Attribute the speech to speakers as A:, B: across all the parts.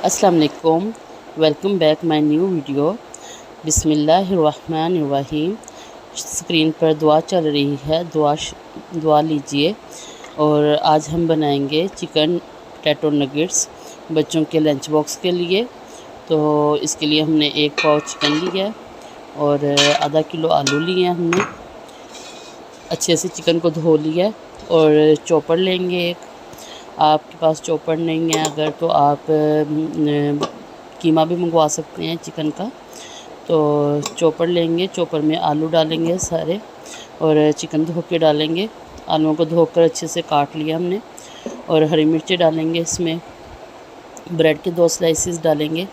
A: अस्सलाम वालेकुम, welcome back my new video. बिस्मिल्लाहिर्रहमानिर्रहीम। स्क्रीन पर दुआ चल रही है, दुआ लीजिए। और आज हम बनाएंगे चिकन पोटैटो नगेट्स बच्चों के लंच बॉक्स के लिए। तो इसके लिए हमने 1 पाव चिकन लिया है और आधा किलो आलू लिए हैं। हमने अच्छे से चिकन को धो लिया है और चॉपर लेंगे एक। आपके पास चॉपर नहीं है अगर तो आप कीमा भी मंगवा सकते हैं चिकन का। तो चॉपर लेंगे, चॉपर में आलू डालेंगे सारे और चिकन धो के डालेंगे। आलूओं को धोकर अच्छे से काट लिया हमने और हरी मिर्ची डालेंगे इसमें। ब्रेड के 2 स्लाइसेस डालेंगे।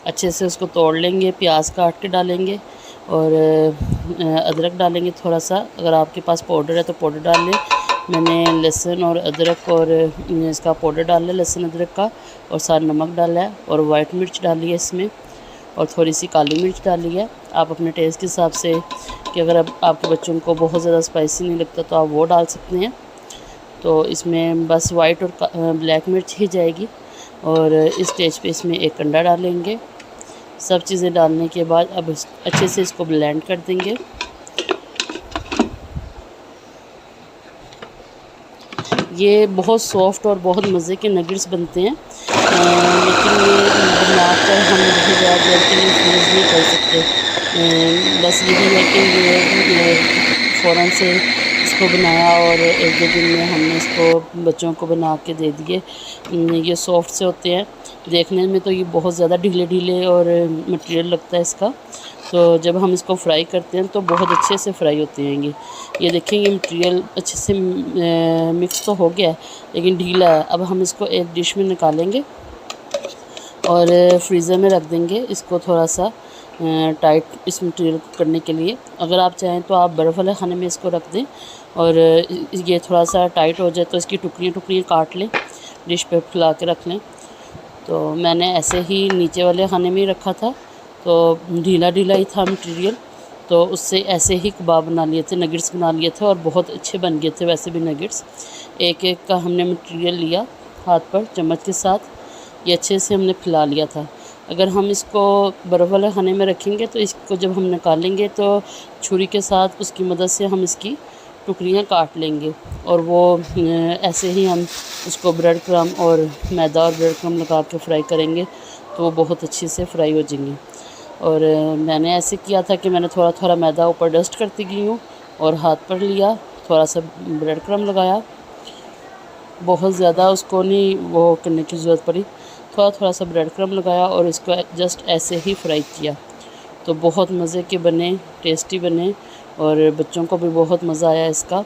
A: अच्छे से उसको तोड़ लेंगे। प्याज काट के डालेंगे और अदरक डालेंगे थोड़ा सा। अगर आपके पास पाउडर है तो पाउडर डाल लें। मैंने लहसुन और अदरक और इसका पाउडर डाला है, लहसुन अदरक का, और सारा नमक डाला है और वाइट मिर्च डाली है इसमें और थोड़ी सी काली मिर्च डाली है। आप अपने टेस्ट के हिसाब से कि अगर आपके बच्चों को बहुत ज़्यादा स्पाइसी नहीं लगता तो आप वो डाल सकते हैं। तो इसमें बस वाइट और ब्लैक मिर्च ही जाएगी। और इस स्टेज पे इसमें 1 अंडा डालेंगे। सब चीज़ें डालने के बाद अब अच्छे से इसको ब्लेंड कर देंगे। ये बहुत सॉफ्ट और बहुत मज़े के नगेट्स बनते हैं, लेकिन ये बनाकर हम बहुत ज़्यादा देर के लिए फ्रीज़ नहीं कर सकते। बस यही है कि ये फ़ौरन से इसको बनाया और 1-2 दिन में हमने इसको बच्चों को बना के दे दिए। ये सॉफ्ट से होते हैं, देखने में तो ये बहुत ज़्यादा ढीले और मटेरियल लगता है इसका। तो जब हम इसको फ्राई करते हैं तो बहुत अच्छे से फ्राई होते हैं ये देखें, ये मटेरियल अच्छे से मिक्स तो हो गया है लेकिन ढीला है। अब हम इसको एक डिश में निकालेंगे और फ्रीज़र में रख देंगे इसको थोड़ा सा टाइट इस मटेरियल को करने के लिए। अगर आप चाहें तो आप बर्फ़ वाले खाने में इसको रख दें और ये थोड़ा सा टाइट हो जाए तो इसकी टुकड़ियाँ काट लें, डिश पे फैला के रख लें। तो मैंने ऐसे ही नीचे वाले खाने में ही रखा था, तो ढीला ही था मटेरियल, तो उससे ऐसे ही कबाब बना लिए थे, नगेट्स बना लिए थे और बहुत अच्छे बन गए थे वैसे भी नगेट्स। एक का हमने मटेरियल लिया हाथ पर चम्मच के साथ, ये अच्छे से हमने फैला लिया था। अगर हम इसको बर्फ़ वाले खाने में रखेंगे तो इसको जब हम निकालेंगे तो छुरी के साथ उसकी मदद से हम इसकी टुकड़ियाँ काट लेंगे और वो ऐसे ही हम उसको ब्रेड क्रम और मैदा और ब्रेड क्रम लगा के फ्राई करेंगे तो वो बहुत अच्छे से फ्राई हो जाएंगे। और मैंने ऐसे किया था कि मैंने थोड़ा मैदा ऊपर डस्ट करती गई हूँ और हाथ पर लिया, थोड़ा सा ब्रेड क्रम लगाया, बहुत ज़्यादा उसको नहीं वो करने की ज़रूरत पड़ी, थोड़ा सा ब्रेड क्रम लगाया और इसको जस्ट ऐसे ही फ्राई किया। तो बहुत मज़े के बने, टेस्टी बने और बच्चों को भी बहुत मज़ा आया इसका।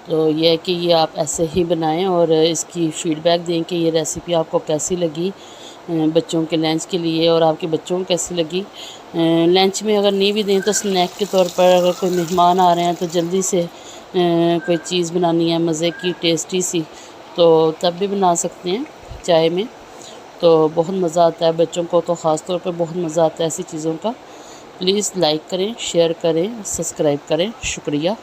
A: तो ये है कि ये आप ऐसे ही बनाएं और इसकी फ़ीडबैक दें कि ये रेसिपी आपको कैसी लगी बच्चों के लंच के लिए और आपके बच्चों को कैसी लगी। लंच में अगर नहीं भी दें तो स्नैक के तौर पर अगर कोई मेहमान आ रहे हैं तो जल्दी से कोई चीज़ बनानी है मज़े की टेस्टी सी, तो तब भी बना सकते हैं चाय में। तो बहुत मज़ा आता है बच्चों को, तो ख़ास तौर पर बहुत मज़ा आता है ऐसी चीज़ों का। प्लीज़ लाइक करें, शेयर करें, सब्सक्राइब करें। शुक्रिया।